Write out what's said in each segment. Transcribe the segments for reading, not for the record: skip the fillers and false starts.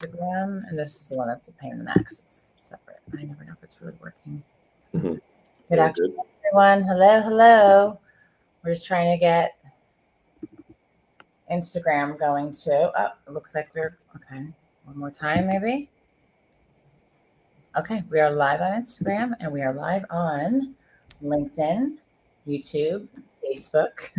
Instagram, and this is the one that's a pain in the neck because it's separate. I never know if it's really working. Mm-hmm. Good afternoon, everyone. Hello. We're just trying to get Instagram going too. Oh, it looks like we're okay. One more time, maybe. Okay, we are live on Instagram and we are live on LinkedIn, YouTube, Facebook.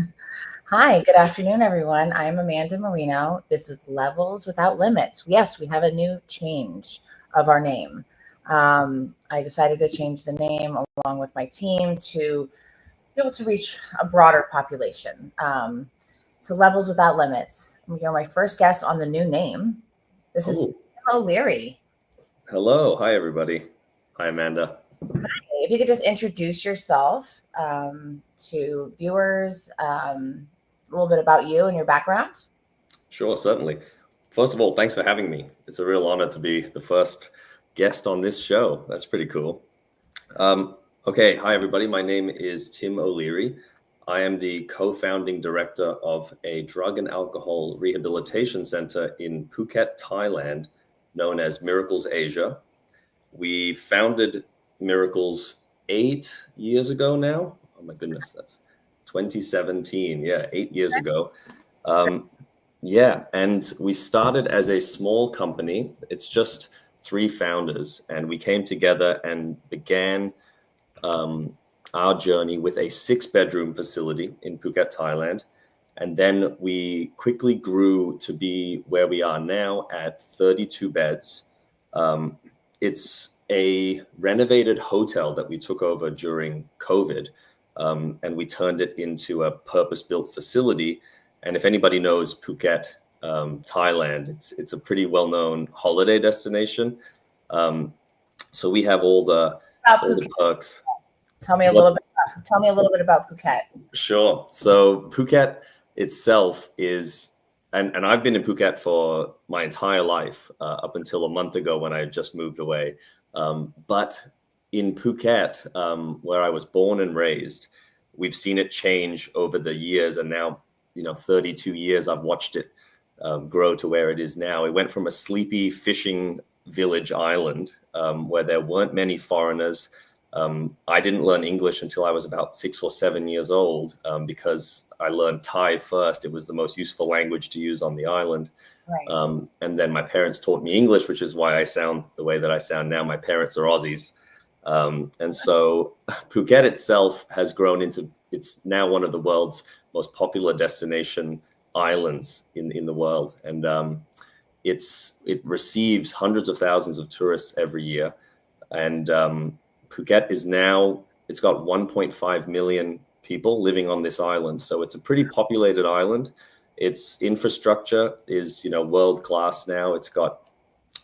Hi, good afternoon, everyone. I'm Amanda Marino. This is Levels Without Limits. Yes, we have a new change of our name. I decided to change the name along with my team to be able to reach a broader population. So Levels Without Limits. You're my first guest on the new name. This is Tim O'Leary. Hello. Hi, everybody. Hi, Amanda. Hi. If you could just introduce yourself to viewers, a little bit about you and your background. Sure, certainly. First of all, thanks for having me. It's a real honor to be the first guest on this show. That's pretty cool. Okay. Hi, everybody. My name is Tim O'Leary. I am the co-founding director of a drug and alcohol rehabilitation center in Phuket, Thailand, known as Miracles Asia. We founded Miracles 8 years ago now. Oh my goodness, that's 2017. Yeah, 8 years ago. Yeah, and we started as a small company. It's just 3 founders, and we came together and began our journey with a 6-bedroom facility in Phuket, Thailand. And then we quickly grew to be where we are now at 32 beds. It's a renovated hotel that we took over during COVID, and we turned it into a purpose-built facility. And if anybody knows Phuket, Thailand, it's a pretty well-known holiday destination. So we have all the perks. Tell me a little bit about Phuket. Sure. So Phuket itself is, and I've been in Phuket for my entire life, up until a month ago when I just moved away. But in Phuket, where I was born and raised, we've seen it change over the years, and now, 32 years I've watched it grow to where it is now. It went from a sleepy fishing village island where there weren't many foreigners. I didn't learn English until I was about 6 or 7 years old because I learned Thai first. It was the most useful language to use on the island. Right. And then my parents taught me English, which is why I sound the way that I sound now. My parents are Aussies. And so Phuket itself has grown into, it's now one of the world's most popular destination islands in the world. And it receives hundreds of thousands of tourists every year. And Phuket is now, it's got 1.5 million people living on this island. So it's a pretty populated island. Its infrastructure is, world class now. It's got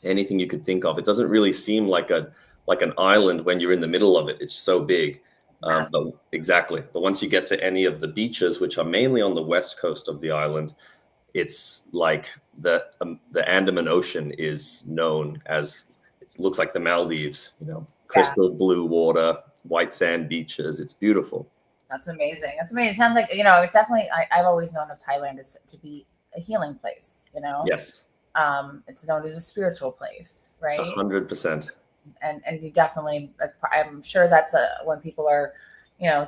anything you could think of. It doesn't really seem like an island when you're in the middle of it. It's so big. Exactly. But once you get to any of the beaches, which are mainly on the west coast of the island, it's like the Andaman Ocean is known as, it looks like the Maldives, crystal blue water, white sand beaches. It's beautiful. That's amazing. It sounds like, it's definitely, I've always known of Thailand as to be a healing place, Yes. It's known as a spiritual place, right? 100%. And you definitely, I'm sure that's when people are,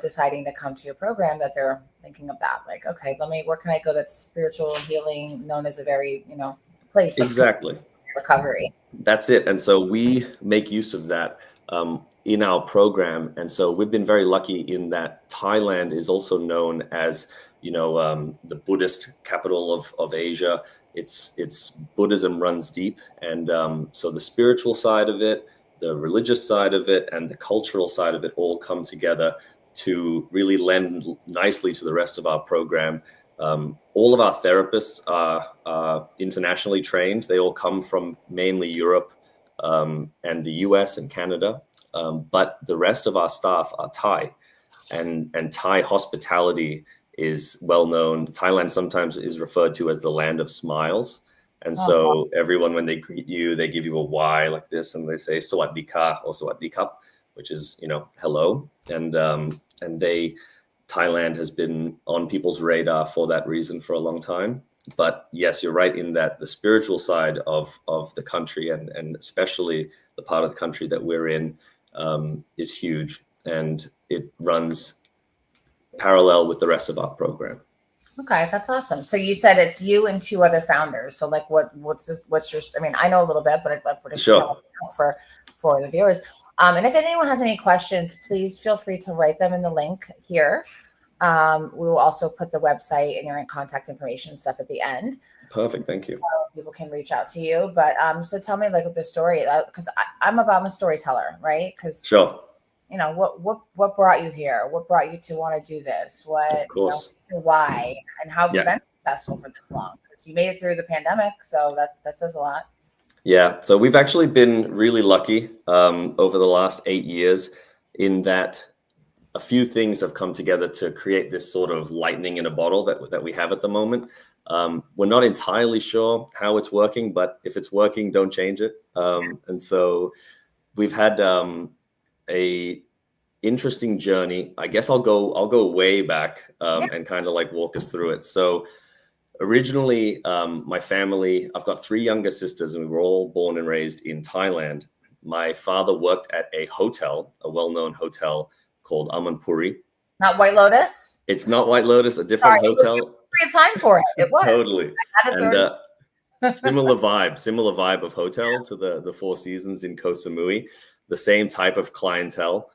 deciding to come to your program, that they're thinking of that. Like, okay, where can I go that's spiritual healing, known as a very, place. Exactly. Recovery. That's it. And so we make use of that in our program. And so we've been very lucky in that Thailand is also known as, the Buddhist capital of Asia. It's Buddhism runs deep. And so the spiritual side of it, the religious side of it, and the cultural side of it all come together to really lend nicely to the rest of our program. All of our therapists are internationally trained. They all come from mainly Europe and the US and Canada. But the rest of our staff are Thai, and Thai hospitality is well known. Thailand sometimes is referred to as the land of smiles. And so everyone, when they greet you, they give you a Y like this, and they say "Sawadee ka" or "Sawadee kap," which is, hello. And Thailand has been on people's radar for that reason for a long time. But yes, you're right in that the spiritual side of the country, and especially the part of the country that we're in, is huge, and it runs parallel with the rest of our program. Okay, that's awesome. So you said it's you and two other founders. So like what's your, I mean, I know a little bit, but I'd love for Sure. for the viewers. And if anyone has any questions, please feel free to write them in the link here. We will also put the website and your contact information stuff at the end. Perfect. Thank you. So people can reach out to you. But so tell me like the story, because I'm a storyteller, right? Because Sure. you know, what brought you here? What brought you to want to do this? Of course. Why? And how have you Yeah. been successful for this long? Because you made it through the pandemic, so that says a lot. Yeah. So we've actually been really lucky over the last 8 years in that a few things have come together to create this sort of lightning in a bottle that we have at the moment. We're not entirely sure how it's working, but if it's working, don't change it. And so we've had a interesting journey. I guess I'll go way back and kind of like walk us through it. So originally, my family, I've got 3 younger sisters, and we were all born and raised in Thailand. My father worked at a hotel, a well-known hotel called Amanpuri. Not White Lotus? It's not White Lotus, a different hotel. It was a time for it. It was. Totally. And similar vibe of hotel to the Four Seasons in Koh Samui. The same type of clientele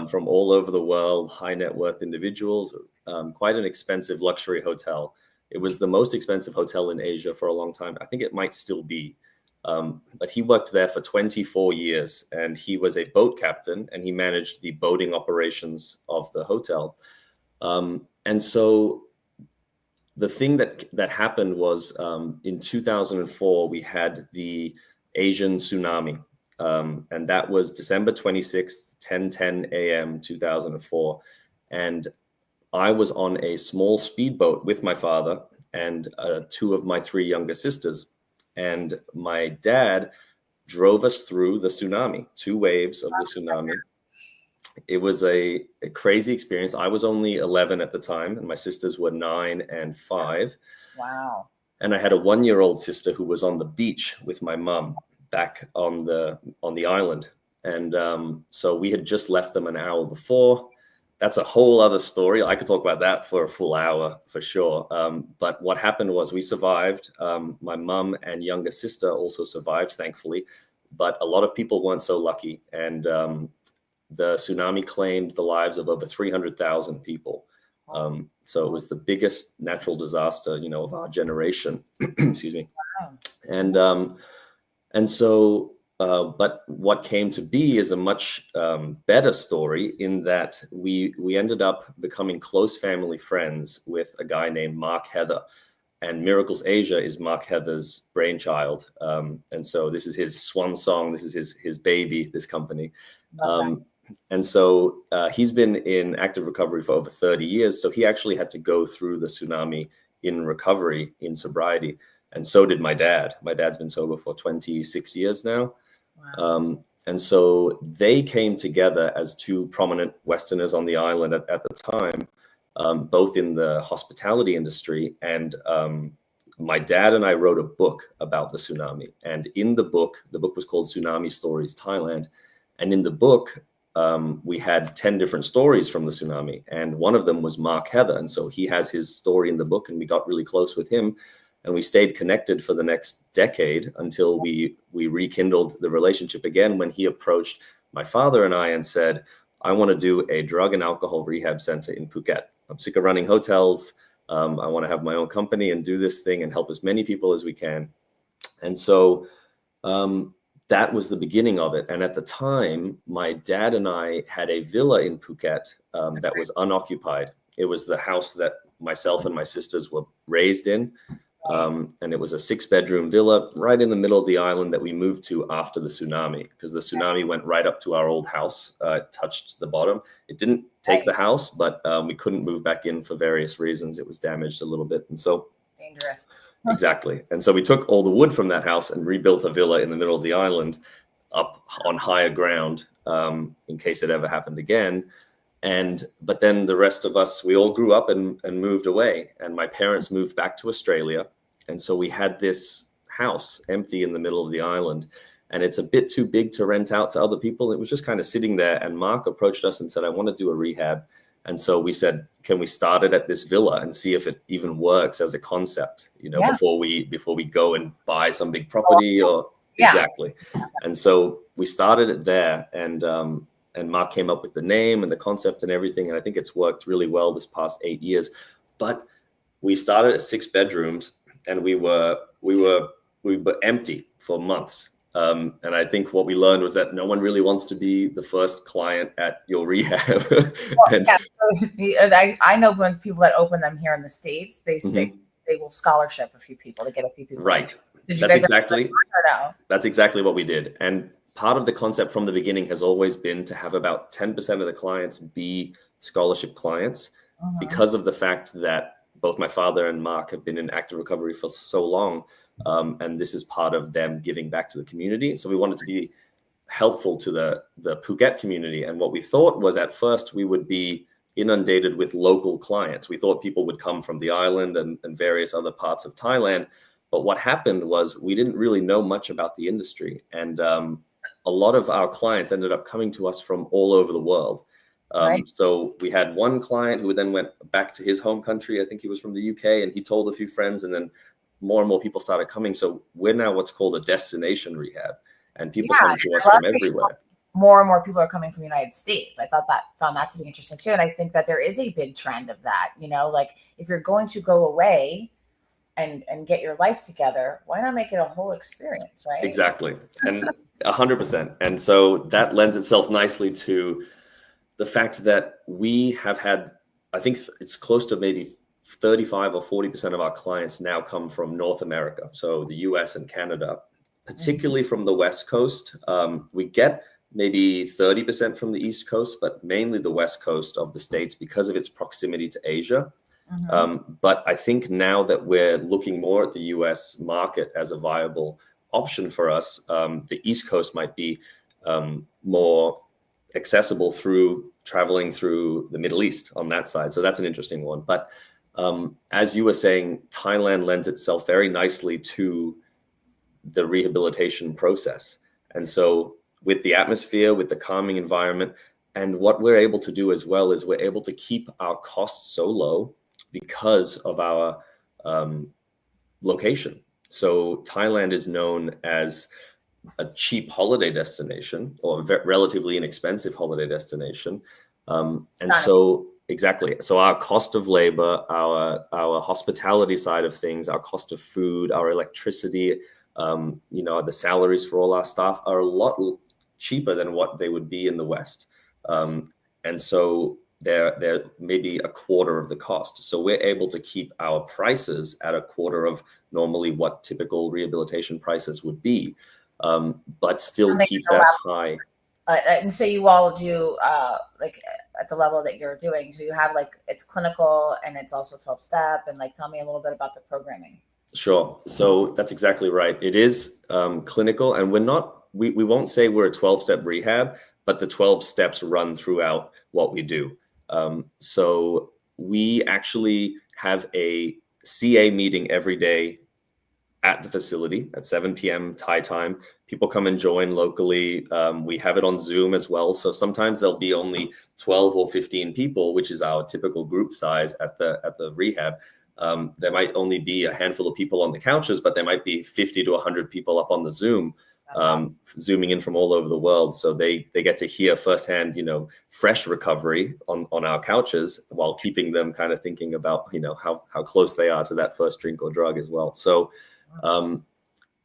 from all over the world, high net worth individuals, quite an expensive luxury hotel. It was the most expensive hotel in Asia for a long time. I think it might still be. But he worked there for 24 years, and he was a boat captain, and he managed the boating operations of the hotel. And so the thing that happened was in 2004, we had the Asian tsunami. And that was December 26th, 10:10 a.m., 2004. And I was on a small speedboat with my father and 2 of my 3 younger sisters. And my dad drove us through the tsunami, 2 waves of the tsunami. It was a crazy experience. I was only 11 at the time, and my sisters were 9 and 5. Wow. And I had a 1-year-old sister who was on the beach with my mom back on the island. And so we had just left them an hour before. That's a whole other story. I could talk about that for a full hour for sure. But what happened was we survived. My mom and younger sister also survived, thankfully. But a lot of people weren't so lucky. And the tsunami claimed the lives of over 300,000 people. So it was the biggest natural disaster, of our generation. Excuse me. Wow. And so, but what came to be is a much better story in that we ended up becoming close family friends with a guy named Mark Heather. And Miracles Asia is Mark Heather's brainchild. And so this is his swan song. This is his baby, this company. And so he's been in active recovery for over 30 years. So he actually had to go through the tsunami in recovery, in sobriety. And so did my dad. My dad's been sober for 26 years now. Wow. And so they came together as 2 prominent Westerners on the island at the time, both in the hospitality industry. And my dad and I wrote a book about the tsunami. And in the book was called Tsunami Stories Thailand. And in the book, we had 10 different stories from the tsunami. And one of them was Mark Heather. And so he has his story in the book, and we got really close with him. And we stayed connected for the next decade until we rekindled the relationship again when he approached my father and I and said, I want to do a drug and alcohol rehab center in Phuket. I'm sick of running hotels. I want to have my own company and do this thing and help as many people as we can. And so that was the beginning of it. And at the time, my dad and I had a villa in Phuket that was unoccupied. It was the house that myself and my sisters were raised in. And it was a 6-bedroom villa right in the middle of the island that we moved to after the tsunami, because the tsunami went right up to our old house, touched the bottom. It didn't take the house, but we couldn't move back in for various reasons. It was damaged a little bit. And so dangerous. Exactly. And so we took all the wood from that house and rebuilt a villa in the middle of the island up on higher ground in case it ever happened again. But then the rest of us, we all grew up and moved away. And my parents moved back to Australia. And so we had this house empty in the middle of the island, and it's a bit too big to rent out to other people. It was just kind of sitting there, and Mark approached us and said, I want to do a rehab. And so we said, can we start it at this villa and see if it even works as a concept, before we go and buy some big property or exactly. And so we started it there, and Mark came up with the name and the concept and everything. And I think it's worked really well this past 8 years. But we started at 6 bedrooms, and we were empty for months. And I think what we learned was that no one really wants to be the first client at your rehab. I know when people that open them here in the States, they say they will scholarship a few people to get a few people. Right. That's exactly what we did. And part of the concept from the beginning has always been to have about 10% of the clients be scholarship clients, because of the fact that both my father and Mark have been in active recovery for so long. And this is part of them giving back to the community. So we wanted to be helpful to the Phuket community. And what we thought was, at first we would be inundated with local clients. We thought people would come from the island and various other parts of Thailand. But what happened was we didn't really know much about the industry. And a lot of our clients ended up coming to us from all over the world. So we had one client who then went back to his home country. I think he was from the UK, and he told a few friends, and then more and more people started coming. So we're now what's called a destination rehab, and people come to us from everywhere. More and more people are coming from the United States. I found that to be interesting too. And I think that there is a big trend of that, like if you're going to go away and get your life together, why not make it a whole experience, right? Exactly. And 100%. And so that lends itself nicely to the fact that we have had, I think it's close to maybe 35 or 40% of our clients now come from North America. So the US and Canada, particularly from the West Coast. We get maybe 30% from the East Coast, but mainly the West Coast of the States because of its proximity to Asia. But I think now that we're looking more at the US market as a viable option for us, the East Coast might be more accessible through traveling through the Middle East on that side. So that's an interesting one. But as you were saying, Thailand lends itself very nicely to the rehabilitation process. And so with the atmosphere, with the calming environment, and what we're able to do as well is we're able to keep our costs so low because of our location. So Thailand is known as a cheap holiday destination, or a relatively inexpensive holiday destination. And so exactly. So our cost of labor, our hospitality side of things, our cost of food, our electricity, the salaries for all our staff are a lot cheaper than what they would be in the West. And so they're maybe a quarter of the cost. So we're able to keep our prices at a quarter of normally what typical rehabilitation prices would be, but still keep that high. And so you all do like at the level that you're doing. So you have it's clinical and it's also 12-step, and tell me a little bit about the programming. Sure. So that's exactly right. It is clinical, and we won't say we're a 12-step rehab, but the 12 steps run throughout what we do. So we actually have a CA meeting every day at the facility at 7 p.m. Thai time. People come and join locally. We have it on Zoom as well. So sometimes there'll be only 12 or 15 people, which is our typical group size at the rehab. There might only be a handful of people on the couches, but there might be 50 to 100 people up on the Zoom, zooming in from all over the world. So they get to hear firsthand, fresh recovery on our couches, while keeping them kind of thinking about, how close they are to that first drink or drug as well. So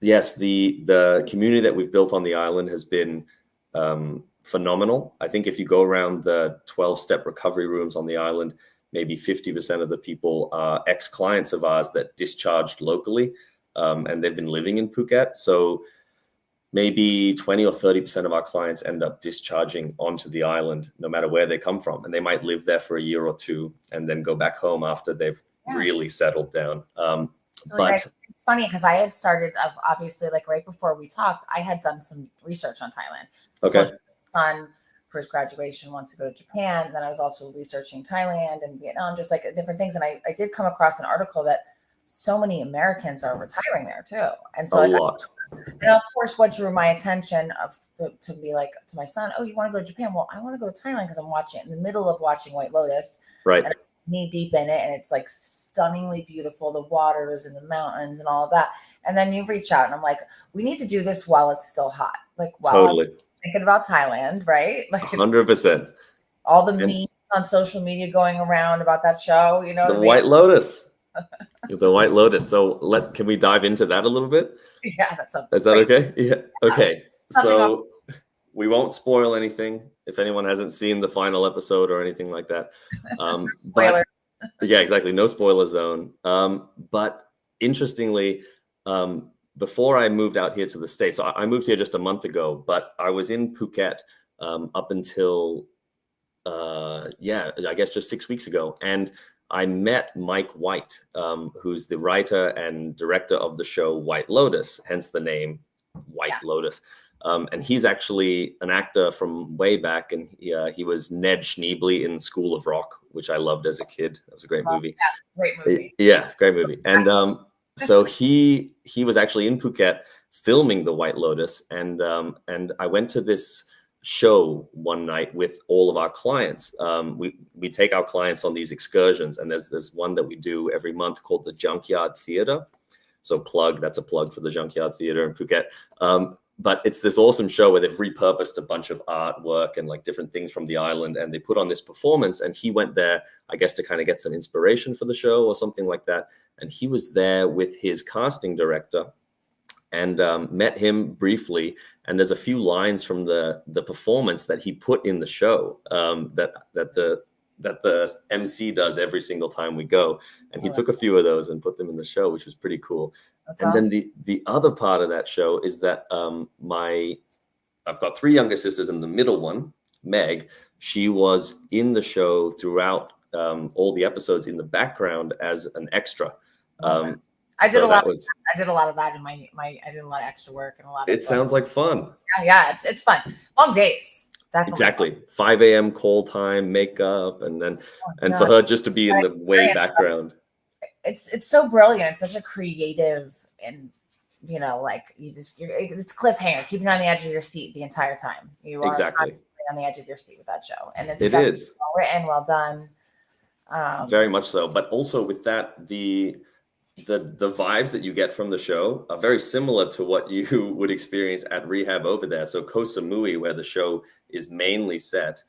yes, the community that we've built on the island has been phenomenal. I think if you go around the 12-step recovery rooms on the island, maybe 50% of the people are ex-clients of ours that discharged locally, and they've been living in Phuket. So maybe 20 or 30% of our clients end up discharging onto the island, no matter where they come from. And they might live there for a year or two and then go back home after they've really settled down. But it's funny because I had started, obviously, right before we talked, I had done some research on Thailand. Okay. So my son, for his graduation, wants to go to Japan. Then I was also researching Thailand and Vietnam, just different things. And I did come across an article that so many Americans are retiring there too. And so A like, lot. and of course, what drew my attention to be like to my son, oh, you want to go to Japan? Well, I want to go to Thailand because I'm watching it in the middle of watching White Lotus, Right. and I'm knee deep in it, and it's like stunningly beautiful, the waters and the mountains and all of that. And then you reach out, and I'm like, we need to do this while it's still hot, like while I'm Totally. thinking about Thailand, right? Like it's 100%. all the And memes on social media going around about that show. You know the what I mean? White Lotus. The White Lotus. So can we dive into that a little bit? Yeah, that's a Is that great, okay? Yeah. Okay. Something So we won't spoil anything if anyone hasn't seen the final episode or anything like that. spoiler. But yeah, exactly. No spoiler zone. But interestingly, before I moved out here to the States, so I moved here just a month ago, but I was in Phuket up until, I guess just 6 weeks ago. And I met Mike White, who's the writer and director of the show White Lotus, hence the name White Yes. Lotus. And he's actually an actor from way back, and he was Ned Schneebly in School of Rock, which I loved as a kid. That was a great movie. Yes, great movie. Yeah, great movie. And so he was actually in Phuket filming the White Lotus, and I went to this show one night with all of our clients. We take our clients on these excursions, and there's one that we do every month called the Junkyard Theater. So that's a plug for the Junkyard Theater in Phuket. But it's this awesome show where they've repurposed a bunch of artwork and like different things from the island, and they put on this performance. And he went there, I guess, to kind of get some inspiration for the show or something like that. And he was there with his casting director, and met him briefly. And there's a few lines from the performance that he put in the show that the MC does every single time we go. And he took a few of those and put them in the show, which was pretty cool. That's and awesome. then the other part of that show is that I've got 3 younger sisters, and the middle one, Meg, she was in the show throughout all the episodes in the background as an extra. I did a lot of that in my I did a lot of extra work and a lot of It sounds like fun. Yeah, it's fun. Long days. Definitely. Exactly. 5 a.m. call time, makeup, and then for her just to be in the way background. It's so brilliant. It's such a creative, and like it's cliffhanger, keeping you on the edge of your seat the entire time. You are exactly on the edge of your seat with that show, and it's well written, well done. Very much so. But also with that, the vibes that you get from the show are very similar to what you would experience at Rehab over there. So Koh Samui, where the show is mainly set,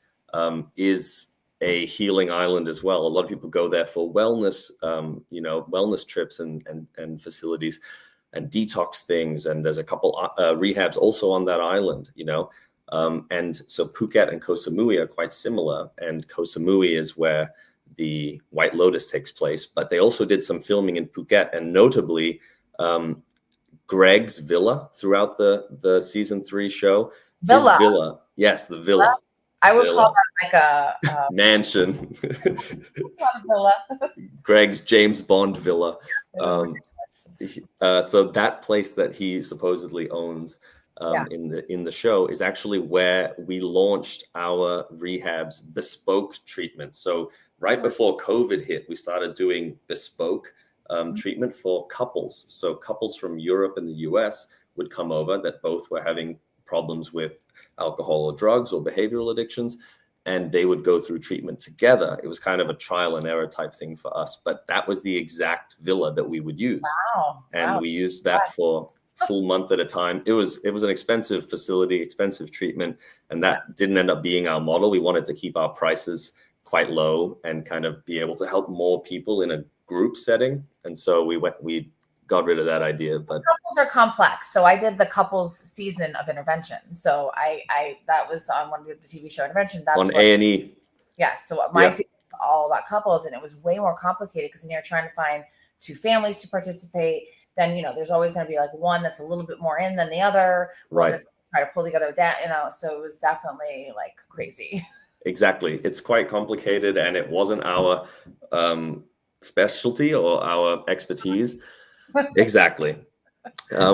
is a healing island as well. A lot of people go there for wellness, wellness trips and facilities and detox things. And there's a couple rehabs also on that island, and so Phuket and Koh Samui are quite similar. And Koh Samui is where the White Lotus takes place, but they also did some filming in Phuket, and notably Greg's villa throughout the season 3 show. Villa. His villa. Yes, the villa. I would call that like a mansion. It's not a villa. Greg's James Bond villa. Yes, So that place that he supposedly owns in the show is actually where we launched our Rehab's bespoke treatment. So right before COVID hit, we started doing bespoke treatment for couples. So couples from Europe and the US would come over that both were having problems with alcohol or drugs or behavioral addictions, and they would go through treatment together. It was kind of a trial and error type thing for us, but that was the exact villa that we would use. Wow. And we used that for a full month at a time. It was an expensive facility, expensive treatment, and that didn't end up being our model. We wanted to keep our prices quite low and kind of be able to help more people in a group setting. And so we got rid of that idea. But couples are complex. So I did the couples season of Intervention. So I that was on one of the TV show Intervention. That's on A&E. Yes. So my season was all about couples, and it was way more complicated because then you're trying to find 2 families to participate. Then, there's always going to be like one that's a little bit more in than the other. One that's try to pull the other down, so it was definitely like crazy. Exactly. It's quite complicated, and it wasn't our specialty or our expertise. Exactly.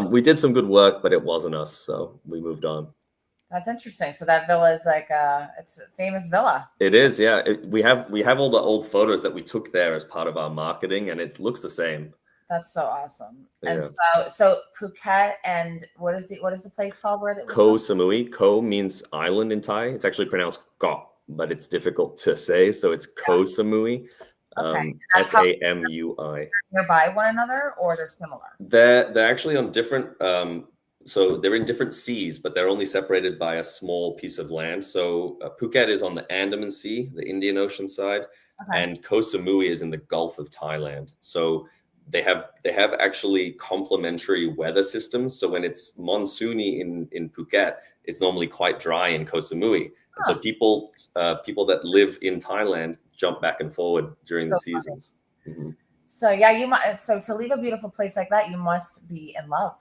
We did some good work, but it wasn't us, so we moved on. That's interesting. So that villa is like it's a famous villa. It is, yeah. We have all the old photos that we took there as part of our marketing, and it looks the same. That's so awesome. And Yeah. so Phuket, and what is the place called where that was Koh from? Samui. Koh means island in Thai. It's actually pronounced Koh, but it's difficult to say. So it's Koh Samui, Okay. And that's how Samui. nearby one another, or they're similar. They're actually on different. So they're in different seas, but they're only separated by a small piece of land. So Phuket is on the Andaman Sea, the Indian Ocean side, Okay. and Koh Samui is in the Gulf of Thailand. So they have actually complementary weather systems. So when it's monsoony in Phuket, it's normally quite dry in Koh Samui. And so Huh. people that live in Thailand jump back and forward during So the funny. seasons. Mhm. So yeah, you might. So to leave a beautiful place like that, you must be in love.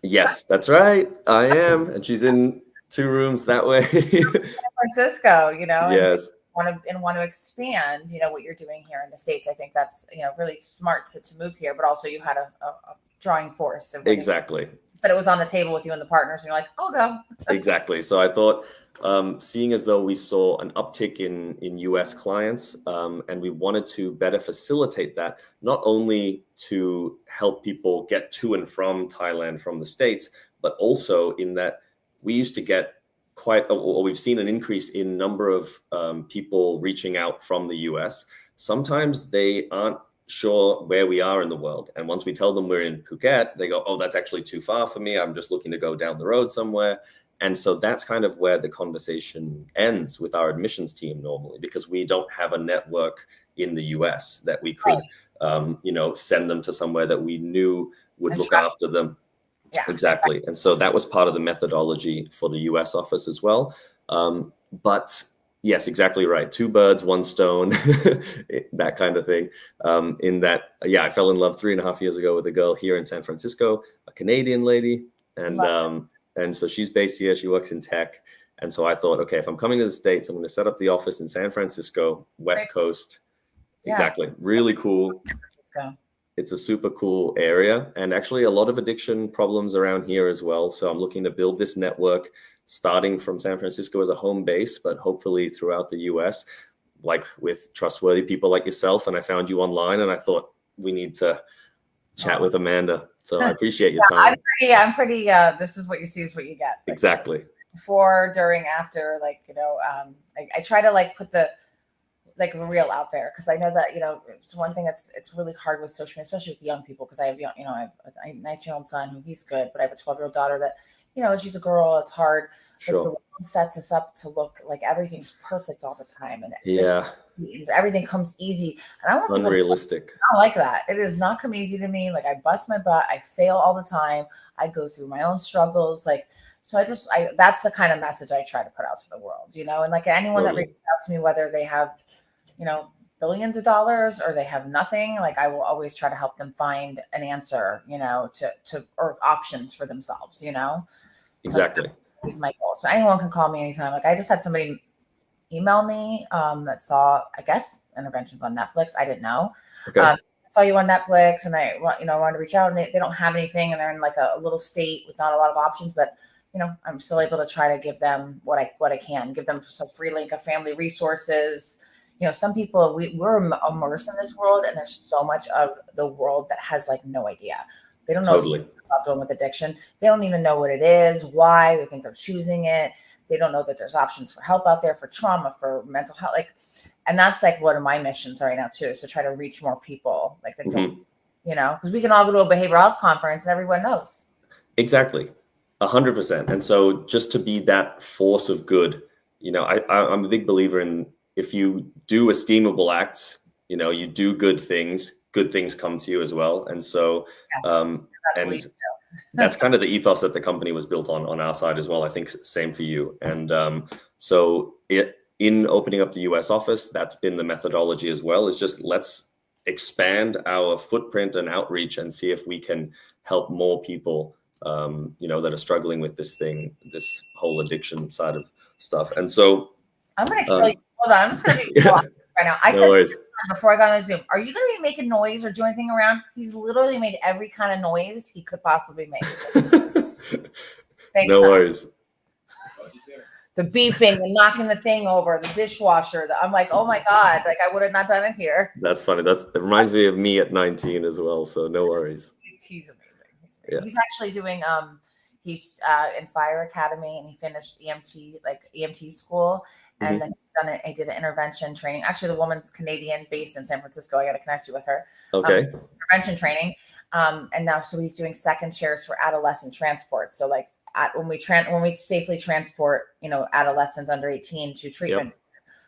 Yes, that's right. I am. And she's in 2 rooms that way. San Francisco, and Yes, want to expand, what you're doing here in the States. I think that's really smart to move here, but also you had a drawing force of exactly. but it was on the table with you and the partners, and you're like, I'll go. Exactly. So I thought, seeing as though we saw an uptick in US clients, and we wanted to better facilitate that, not only to help people get to and from Thailand from the States, but also in that we used to get or we've seen an increase in number of people reaching out from the US. Sometimes they aren't sure where we are in the world. And once we tell them we're in Phuket, they go, oh, that's actually too far for me. I'm just looking to go down the road somewhere. And so that's kind of where the conversation ends with our admissions team normally, because we don't have a network in the US that we could, send them to somewhere that we knew would And look trust. after them. Yeah. Exactly. And so that was part of the methodology for the US office as well. But yes, exactly right. 2 birds, 1 stone, that kind of thing. In that, I fell in love 3.5 years ago with a girl here in San Francisco, a Canadian lady. And so she's based here. She works in tech. And so I thought, okay, if I'm coming to the States, I'm going to set up the office in San Francisco, West Coast. Yeah, Exactly. Really cool. Let's go. It's a super cool area, and actually a lot of addiction problems around here as well. So I'm looking to build this network starting from San Francisco as a home base, but hopefully throughout the US, like with trustworthy people like yourself. And I found you online and I thought we need to chat with Amanda. So I appreciate your time. I'm pretty, this is what you see is what you get. Like, Exactly. Before, during, after, I try to put the real out there, because I know that it's one thing it's really hard with social media, especially with young people, because I have I have a 19-year-old son who he's good, but I have a 12-year-old daughter that she's a girl. It's hard. Sure. The world sets us up to look like everything's perfect all the time, and everything comes easy, and I want people unrealistic. I don't like that. It does not come easy to me. Like, I bust my butt, I fail all the time, I go through my own struggles. So that's the kind of message I try to put out to the world, and anyone that reaches out to me, whether they have billions of dollars or they have nothing, I will always try to help them find an answer, to or options for themselves, Exactly. That's my goal. So anyone can call me anytime. I just had somebody email me that saw, I guess, Interventions on Netflix. I didn't know. Okay. Saw you on Netflix, and I wanted to reach out, and they don't have anything, and they're in a little state with not a lot of options, but I'm still able to try to give them what I can, give them a free link of family resources. Some people, we're immersed in this world, and there's so much of the world that has no idea. They don't know about dealing with addiction. They don't even know what it is, why. They think they're choosing it. They don't know that there's options for help out there, for trauma, for mental health. And that's one of my missions right now too, is to try to reach more people that don't, because we can all go to a behavioral health conference and everyone knows. Exactly. 100%. And so just to be that force of good, I'm a big believer in, if you do esteemable acts, you do good things come to you as well. And so, and that's kind of the ethos that the company was built on our side as well. I think same for you. And so in opening up the US office, that's been the methodology as well, is just let's expand our footprint and outreach and see if we can help more people, that are struggling with this whole addiction side of stuff. And so I'm going to kill you. Hold on. I'm just going to be right now. I said before I got on the Zoom, are you going to be making noise or doing anything around? He's literally made every kind of noise he could possibly make. Thanks. No worries. the beeping, the knocking the thing over, the dishwasher. I'm like, oh my God, like I would have not done it here. That's funny. It reminds me of me at 19 as well. So no worries. He's amazing. Yeah. He's actually doing he's in fire academy, and he finished EMT school, and then he did an intervention training. Actually, the woman's Canadian, based in San Francisco. I got to connect you with her. Okay. Intervention training, and now so he's doing second chairs for adolescent transport. So like when we safely transport, adolescents under 18 to treatment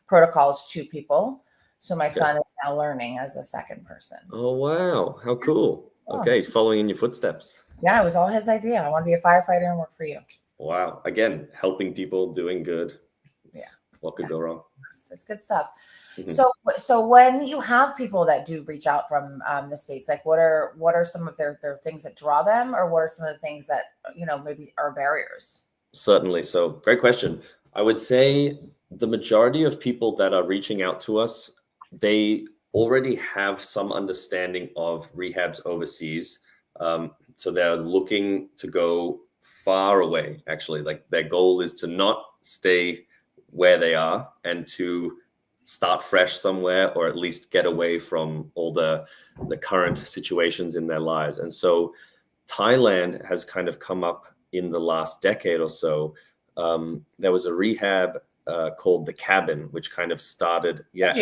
protocols to people. So my son is now learning as a second person. Oh, wow. How cool. Okay. He's following in your footsteps. Yeah, it was all his idea. I want to be a firefighter and work for you. Wow. Again, helping people, doing good. Yeah. What could go wrong? It's good stuff. So when you have people that do reach out from the States, like what are some of their things that draw them, or what are some of the things that, maybe are barriers? Certainly. So great question. I would say the majority of people that are reaching out to us, they already have some understanding of rehabs overseas. So they're looking to go far away, actually. Like their goal is to not stay where they are and to start fresh somewhere, or at least get away from all the current situations in their lives. And so Thailand has kind of come up in the last decade or so. There was a rehab called The Cabin, which kind of started. Yeah.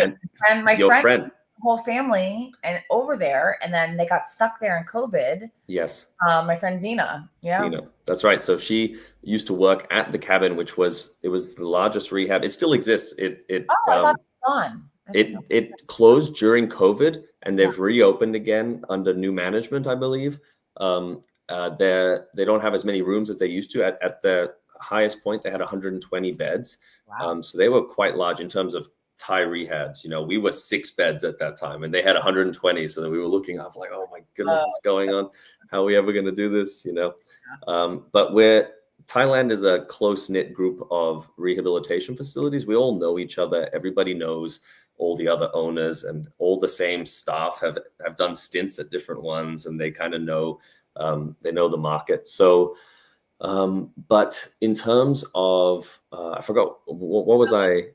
And my friend, whole family and over there, and then they got stuck there in COVID. Yes. My friend Zena. Yeah. Zena. That's right. So she used to work at The Cabin, which was the largest rehab. It still exists. I thought it was gone. It closed during COVID, and they've reopened again under new management, I believe. They don't have as many rooms as they used to. At the highest point, they had 120 beds. Wow. So they were quite large in terms of Thai rehabs. We were 6 beds at that time, and they had 120. So we were looking up like, oh my goodness, what's going on? How are we ever going to do this? But Thailand is a close-knit group of rehabilitation facilities. We all know each other. Everybody knows all the other owners, and all the same staff have done stints at different ones, and they kind of know, they know the market. So, but in terms of, I forgot, what was I?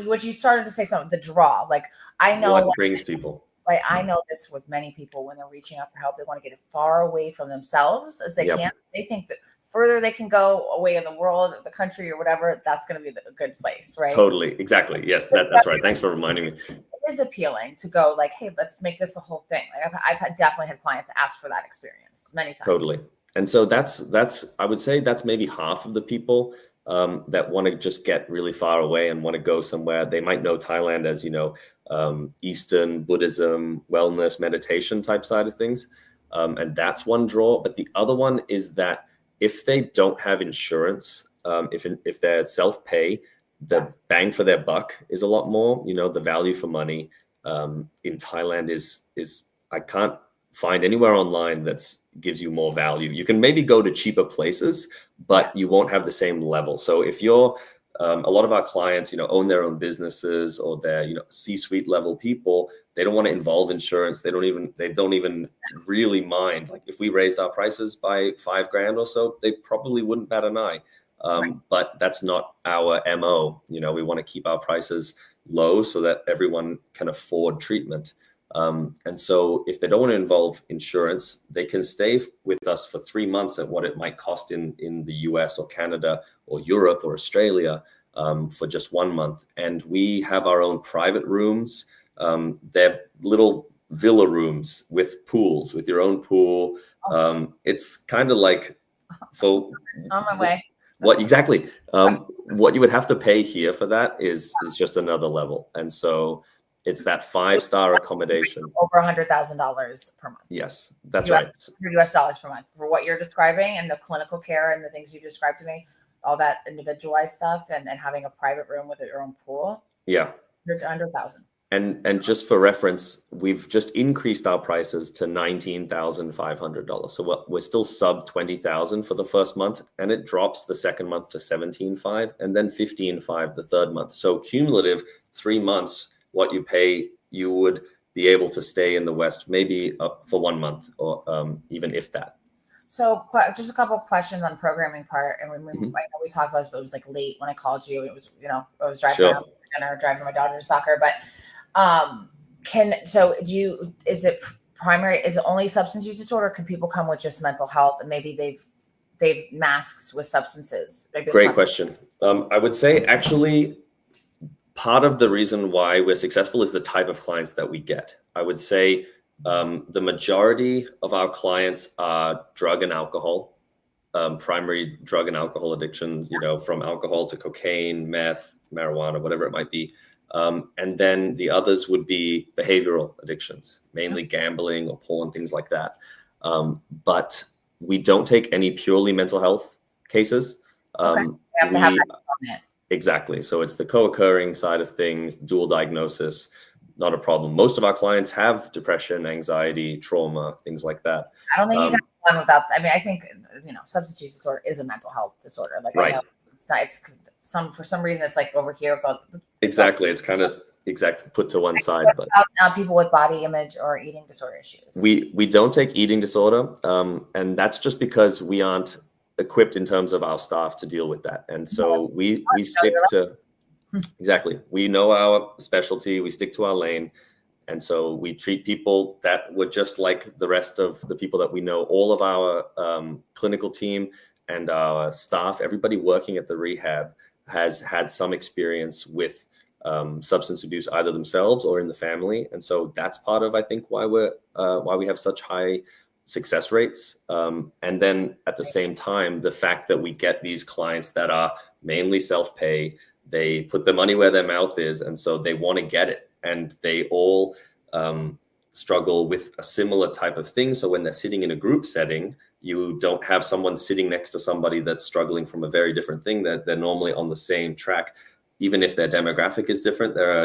What you started to say something, the draw. Like I know what brings people. Like I know this with many people when they're reaching out for help, they want to get as far away from themselves as they can. They think that further they can go away in the world, the country, or whatever, that's going to be a good place, right? Totally, exactly. Yes, that's right. Thanks for reminding me. It is appealing to go like, hey, let's make this a whole thing. Like I've definitely had clients ask for that experience many times. Totally. And so that's I would say that's maybe half of the people that want to just get really far away and want to go somewhere. They might know Thailand as, Eastern Buddhism, wellness, meditation type side of things. And that's one draw. But the other one is that if they don't have insurance, if they're self-pay, the bang for their buck is a lot more. The value for money in Thailand is I can't find anywhere online that gives you more value. You can maybe go to cheaper places, but you won't have the same level. So if you're a lot of our clients, own their own businesses, or they're C-suite level people, they don't want to involve insurance. They don't even really mind. Like if we raised our prices by $5,000 or so, they probably wouldn't bat an eye. But that's not our MO. We want to keep our prices low so that everyone can afford treatment. And so if they don't want to involve insurance, they can stay with us for 3 months at what it might cost in the US or Canada or Europe or Australia for just 1 month. And we have our own private rooms. They're little villa rooms with pools, with your own pool. It's kind of like for on my way. What exactly? What you would have to pay here for that is just another level. And so it's that 5-star accommodation. Over $100,000 per month. Yes, that's right. US dollars per month for what you're describing, and the clinical care and the things you described to me, all that individualized stuff, and having a private room with your own pool. Yeah. $100,000. And just for reference, we've just increased our prices to $19,500. So we're still sub $20,000 for the first month, and it drops the second month to $17,500, and then $15,500 the third month. So cumulative 3 months. What you pay, you would be able to stay in the West maybe for 1 month, or even if that. So just a couple of questions on programming part. And I know we talked about this, but it was like late when I called you. It was, I was driving around for dinner, driving my daughter to soccer. But is it only substance use disorder? Can people come with just mental health and maybe they've masked with substances? Great question. I would say actually part of the reason why we're successful is the type of clients that we get. I would say the majority of our clients are drug and alcohol, primary drug and alcohol addictions, from alcohol to cocaine, meth, marijuana, whatever it might be. And then the others would be behavioral addictions, mainly gambling or porn, things like that. But we don't take any purely mental health cases. You have to have that component. Exactly. So it's the co-occurring side of things, dual diagnosis, not a problem. Most of our clients have depression, anxiety, trauma, things like that. I don't think you can have one without. I mean, I think substance use disorder is a mental health disorder. Like right. I know it's not. It's for some reason it's like over here with all. Exactly. It's kind of put to one side. But now people with body image or eating disorder issues. We don't take eating disorder, and that's just because we aren't equipped in terms of our staff to deal with that. And so we stick to. Exactly. We know our specialty. We stick to our lane. And so we treat people that were just like the rest of the people that we know. All of our clinical team and our staff, everybody working at the rehab has had some experience with substance abuse, either themselves or in the family. And so that's part of, I think, why we have such high success rates. And then at the same time, the fact that we get these clients that are mainly self-pay, they put their money where their mouth is, and so they want to get it. And they all struggle with a similar type of thing. So when they're sitting in a group setting, you don't have someone sitting next to somebody that's struggling from a very different thing. That they're normally on the same track, even if their demographic is different. They're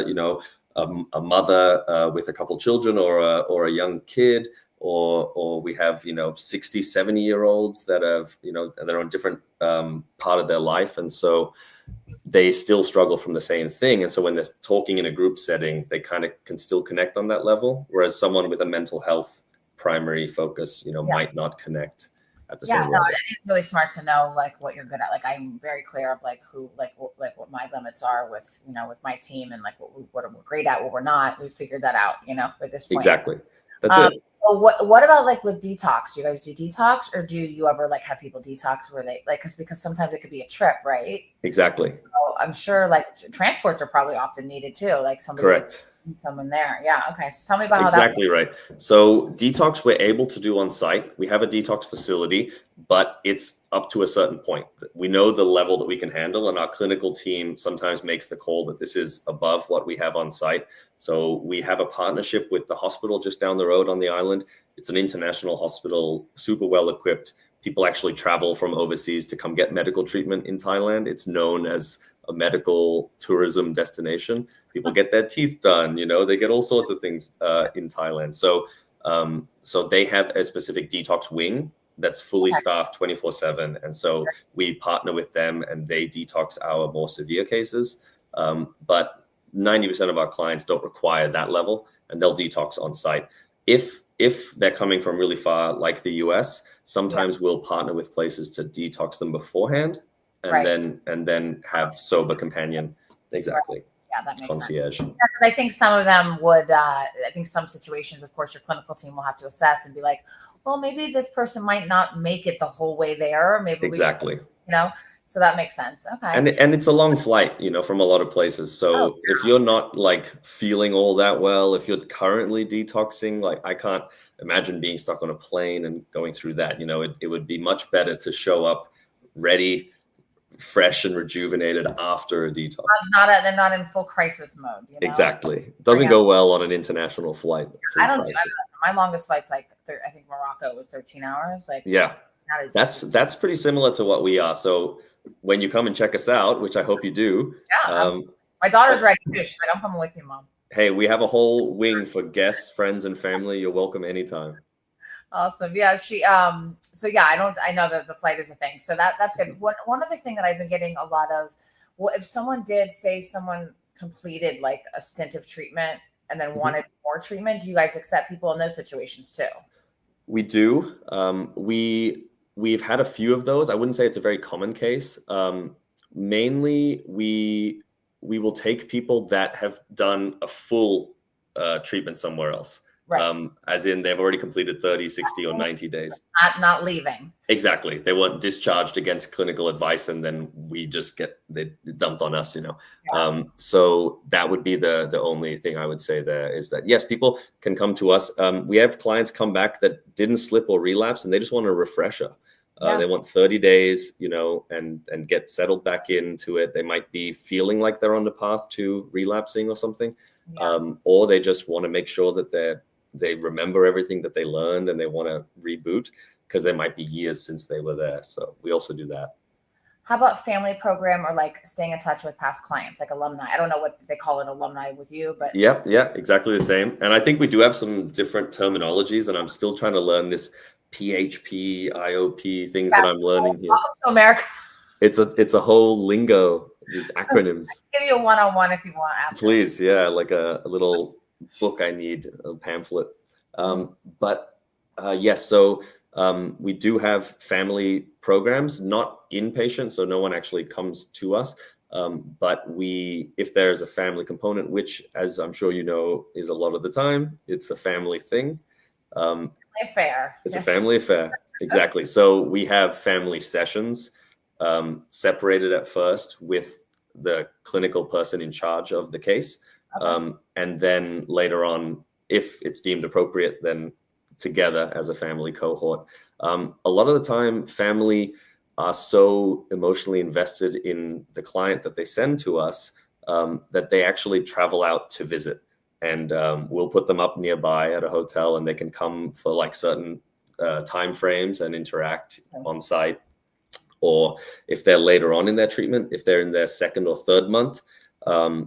a mother with a couple children or a young kid, or we have 60, 70-year-olds that have they're on different part of their life, and so they still struggle from the same thing. And so when they're talking in a group setting, they kind of can still connect on that level. Whereas someone with a mental health primary focus, might not connect at the same level. It's really smart to know like what you're good at. Like I'm very clear of like who, like what my limits are with, with my team and like what we're great at, what we're not. We've figured that out, at this point. Exactly. That's it. So what about like with detox? Do you guys do detox, or do you ever like have people detox where they like, because sometimes it could be a trip, right? Exactly. So I'm sure like transports are probably often needed too. Like somebody. Correct. Someone there. Yeah. Okay. So tell me about exactly how that right. So detox we're able to do on site. We have a detox facility, but it's up to a certain point. We know the level that we can handle, and our clinical team sometimes makes the call that this is above what we have on site. So we have a partnership with the hospital just down the road on the island. It's an international hospital, super well equipped. People actually travel from overseas to come get medical treatment in Thailand. It's known as a medical tourism destination. People get their teeth done, they get all sorts of things in Thailand. So they have a specific detox wing that's fully staffed 24/7. And so we partner with them and they detox our more severe cases. But 90% of our clients don't require that level, and they'll detox on site. If they're coming from really far, like the US, sometimes we'll partner with places to detox them beforehand and then have sober companion. Exactly. Yeah, that makes concierge. sense. Because I think some of them would, I think some situations, of course, your clinical team will have to assess and be like, well, maybe this person might not make it the whole way there. Maybe exactly. We should, so that makes sense. Okay. And it's a long flight, from a lot of places. So if you're not like feeling all that well, if you're currently detoxing, like I can't imagine being stuck on a plane and going through that. It would be much better to show up ready, fresh and rejuvenated after a detox. They're not in full crisis mode. Exactly. It doesn't go well on an international flight. I don't do my longest flight's like I think Morocco was 13 hours. Like that's pretty similar to what we are. So when you come and check us out, which I hope you do. Yeah. My daughter's ready too. She's like, I'm coming with you, Mom. Hey, we have a whole wing for guests, friends, and family. You're welcome anytime. Awesome. Yeah. I know that the flight is a thing. So that's good. One other thing that I've been getting a lot of, if someone completed like a stint of treatment and then wanted more treatment, do you guys accept people in those situations too? We do. We we've had a few of those. I wouldn't say it's a very common case. Mainly, we will take people that have done a full treatment somewhere else. Right. As in they've already completed 30, 60, or 90 days. Not leaving. Exactly. They weren't discharged against clinical advice, and then they dumped on us, Yeah. So that would be the only thing I would say there is that, yes, people can come to us. We have clients come back that didn't slip or relapse, and they just want a refresher. They want 30 days, and get settled back into it. They might be feeling like they're on the path to relapsing or something. Or they just want to make sure that they remember everything that they learned and they want to reboot, because there might be years since they were there. So we also do that. How about family program, or like staying in touch with past clients, like alumni? I don't know what they call it, alumni with you, but yeah, exactly the same. And I think we do have some different terminologies, and I'm still trying to learn this PHP, IOP things that I'm learning here. Welcome to America. It's a whole lingo, these acronyms. I'll give you a one-on-one if you want. After. Please, yeah, like a little book I need, a pamphlet. But yes, so we do have family programs, not inpatient, so no one actually comes to us. But if there's a family component, which, as I'm sure you know, is a lot of the time, it's a family thing. Affair. It's a family affair. Exactly. So we have family sessions, separated at first with the clinical person in charge of the case. And then later on, if it's deemed appropriate, then together as a family cohort. A lot of the time, family are so emotionally invested in the client that they send to us that they actually travel out to visit. And we'll put them up nearby at a hotel, and they can come for like certain time frames and interact on site. Or if they're later on in their treatment, if they're in their second or third month,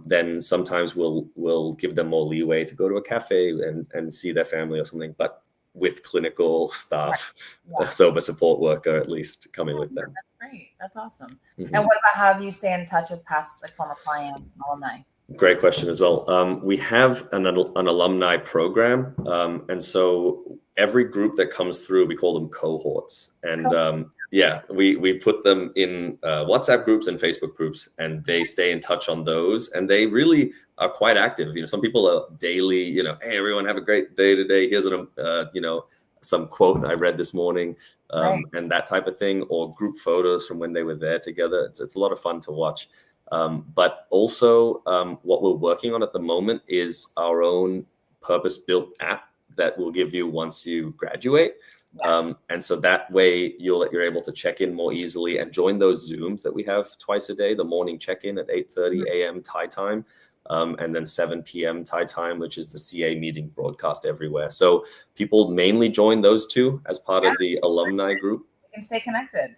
then sometimes we'll give them more leeway to go to a cafe and see their family or something, but with clinical staff, a sober support worker at least coming with them. That's great. That's awesome. And what about, how do you stay in touch with past former clients and alumni? Great question as well. We have an alumni program. And so every group that comes through, we call them cohorts. And we put them in WhatsApp groups and Facebook groups, and they stay in touch on those. And they really are quite active. Some people are daily, hey, everyone have a great day today. Here's some quote I read this morning, and that type of thing, or group photos from when they were there together. It's a lot of fun to watch. But also what we're working on at the moment is our own purpose-built app that will give you once you graduate. Yes. And so that way you're able to check in more easily and join those Zooms that we have twice a day, the morning check-in at 8:30 a.m. Thai time, and then 7 p.m. Thai time, which is the CA meeting broadcast everywhere. So people mainly join those two as part of the alumni group. You can stay connected.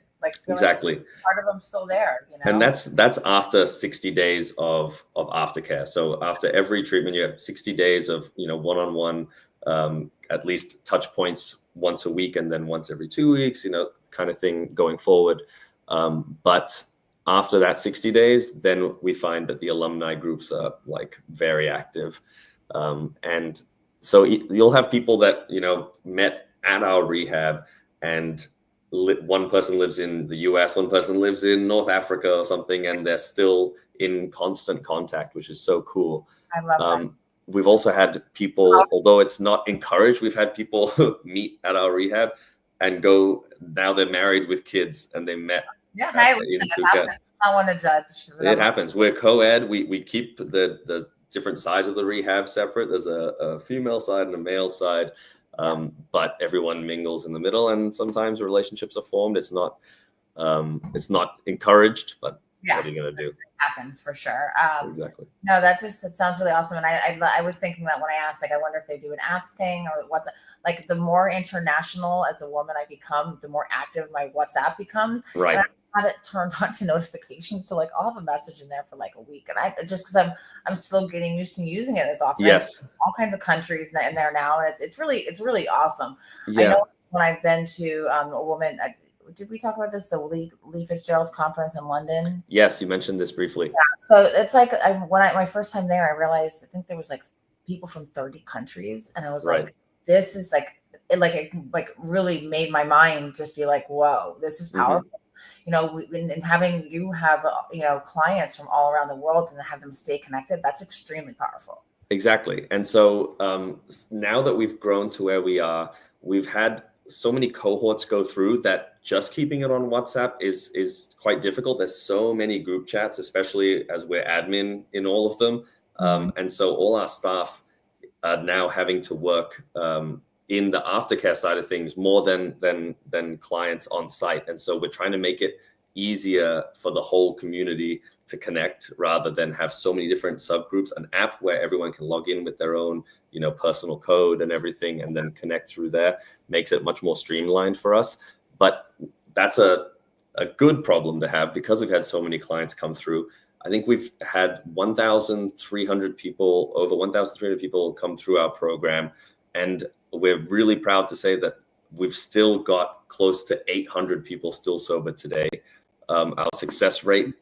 Exactly. Part of them still there, And that's after 60 days of aftercare. So after every treatment, you have 60 days of one-on-one, at least touch points once a week, and then once every 2 weeks, kind of thing going forward. But after that 60 days, then we find that the alumni groups are like very active. And so you'll have people that, met at our rehab, and one person lives in the US, one person lives in North Africa or something, and they're still in constant contact, which is so cool. I love that. We've also had people, although it's not encouraged, we've had people meet at our rehab and now they're married with kids, and they met in Phuket. I want to judge. It happens. We're co-ed. We keep the different sides of the rehab separate. There's a female side and a male side. But everyone mingles in the middle, and sometimes relationships are formed. It's not encouraged, but what are you going to do? It happens for sure. Exactly. No, it sounds really awesome. And I was thinking that when I asked, I wonder if they do an app thing, or what's like, the more international as a woman I become, the more active my WhatsApp becomes. Right. And I have it turned on to notifications, so like I'll have a message in there for like a week, and I just because I'm still getting used to using it as often. Yes. All kinds of countries in there now, and it's really awesome. Yeah. I know when I've been to a woman. Did we talk about this? The Lee Fitzgerald's conference in London. Yes, you mentioned this briefly. Yeah. So it's like my first time there, I realized I think there was like people from 30 countries, and I was like, this is like it really made my mind just be like, whoa, this is powerful. And having you have clients from all around the world and have them stay connected, that's extremely powerful. Exactly. And so now that we've grown to where we are, we've had so many cohorts go through that just keeping it on WhatsApp is quite difficult. There's so many group chats, especially as we're admin in all of them. And so all our staff are now having to work in the aftercare side of things more than clients on site. And so we're trying to make it easier for the whole community to connect rather than have so many different subgroups. An app where everyone can log in with their own, personal code and everything, and then connect through there makes it much more streamlined for us. But that's a good problem to have because we've had so many clients come through. I think we've had 1,300 people, over 1,300 people come through our program. And we're really proud to say that we've still got close to 800 people still sober today. Our success rate,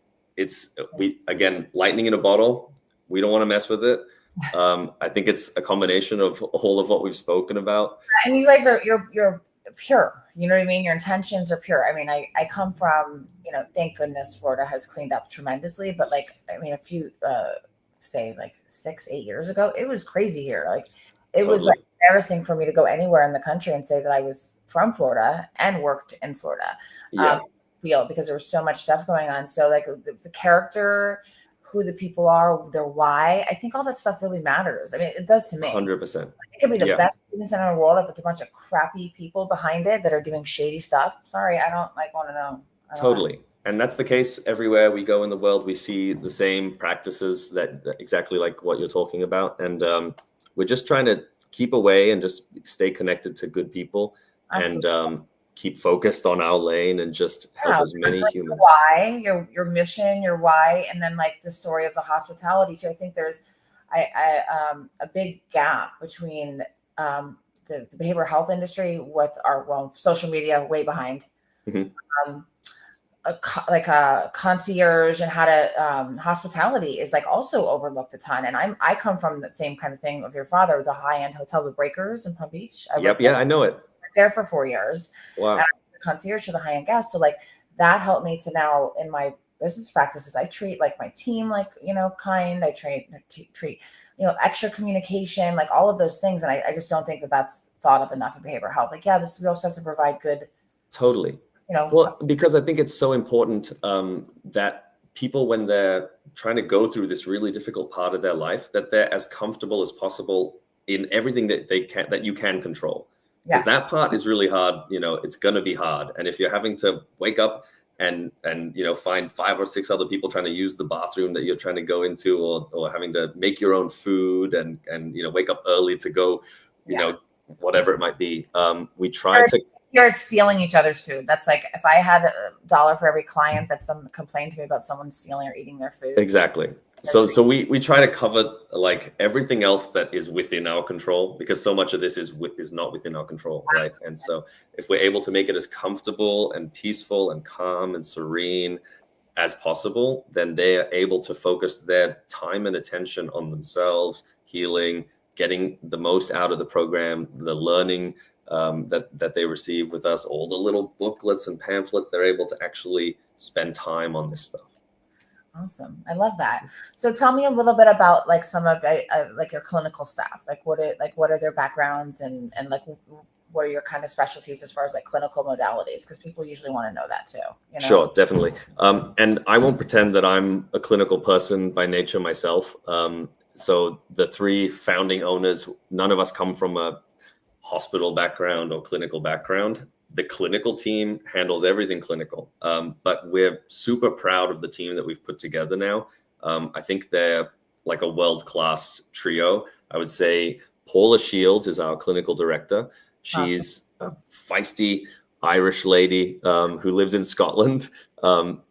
again, lightning in a bottle. We don't want to mess with it. I think it's a combination of all of what we've spoken about. And you guys you're pure. You know what I mean? Your intentions are pure. I mean, I come from, thank goodness Florida has cleaned up tremendously. But a few, say 6-8 years ago, it was crazy here. It was embarrassing for me to go anywhere in the country and say that I was from Florida and worked in Florida. Because there was so much stuff going on. So the character, who the people are, their why, I think all that stuff really matters. I mean, it does to me. 100%. It could be the best business center in the world if it's a bunch of crappy people behind it that are doing shady stuff. Sorry, I don't want to know. Totally. And that's the case everywhere we go in the world. We see the same practices that exactly like what you're talking about. And we're just trying to keep away and just stay connected to good people. Absolutely. And keep focused on our lane and just help as many humans. Why, your mission, your why, and then the story of the hospitality too. I think there's a big gap between the behavioral health industry with our social media way behind. A concierge and how to hospitality is also overlooked a ton. And I come from the same kind of thing of your father, the high-end hotel, the Breakers in Palm Beach. I know it. There for 4 years. Wow. And I was a concierge to the high-end guests. So that helped me to now in my business practices, I treat my team kind. I treat extra communication, all of those things. And I just don't think that that's thought of enough in behavioral health. We also have to provide good. Totally. Well, because I think it's so important that people, when they're trying to go through this really difficult part of their life, that they're as comfortable as possible in everything that you can control. Because that part is really hard. It's going to be hard. And if you're having to wake up and find 5 or 6 other people trying to use the bathroom that you're trying to go into, or having to make your own food and wake up early to go, whatever it might be. We try to. You're stealing each other's food. That's if I had $1 for every client that's been complaining to me about someone stealing or eating their food. Exactly. So we try to cover everything else that is within our control, because so much of this is not within our control, right? And so if we're able to make it as comfortable and peaceful and calm and serene as possible, then they are able to focus their time and attention on themselves, healing, getting the most out of the program, the learning that they receive with us, all the little booklets and pamphlets. They're able to actually spend time on this stuff. Awesome. I love that. So tell me a little bit about some of your clinical staff. What are their backgrounds and what are your kind of specialties as far as clinical modalities? Because people usually want to know that too. Sure, definitely. And I won't pretend that I'm a clinical person by nature myself. So the 3 founding owners, none of us come from a hospital background or clinical background. The clinical team handles everything clinical, but we're super proud of the team that we've put together now. I think they're a world-class trio. I would say Paula Shields is our clinical director. She's a feisty Irish lady who lives in Scotland.